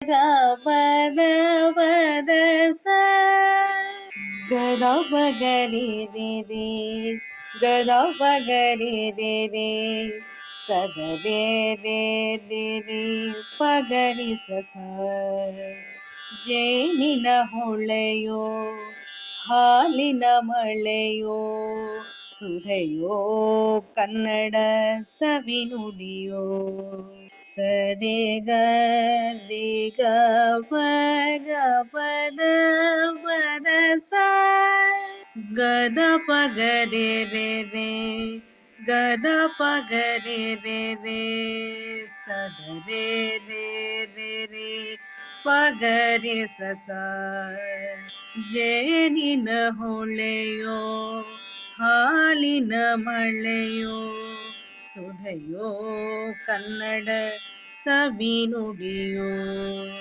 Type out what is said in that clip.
ಗ ಪದ ಪದ ಸ ಗದ ಪಗರಿ ರೇ ರೇ ಗದ ಪಗರಿ ರೇ ರೇ ಸದ ರೇ ರೇ ರೇ ರೇ ಪಗರಿ ಸ ಜೇನಿನ ಹೊಳೆಯೋ ಹಾಲಿನ ಮಳೆಯೋ ಸುಧೆಯೋ ಕನ್ನಡ ಸವಿನುಡಿಯೋ ಸರಿ ಗ ರಿ ಗ ಗ ಪದ ಪದ ಸ ಗದ ಪಗರೆ ರೇ ರೇ ಗದ ಪಗರೆ ರೇ ರೇ ಸದ ರೇ ರೇ ರೇ ರೇ ಪಗರೆ ಸ ಜೇನಿನ ಹೊಳೆಯೋ ಹಾಲಿನ ಮಳೆಯೋ ಸುಧೆಯೋ ಕನ್ನಡ ಸವಿನುಡಿಯೋ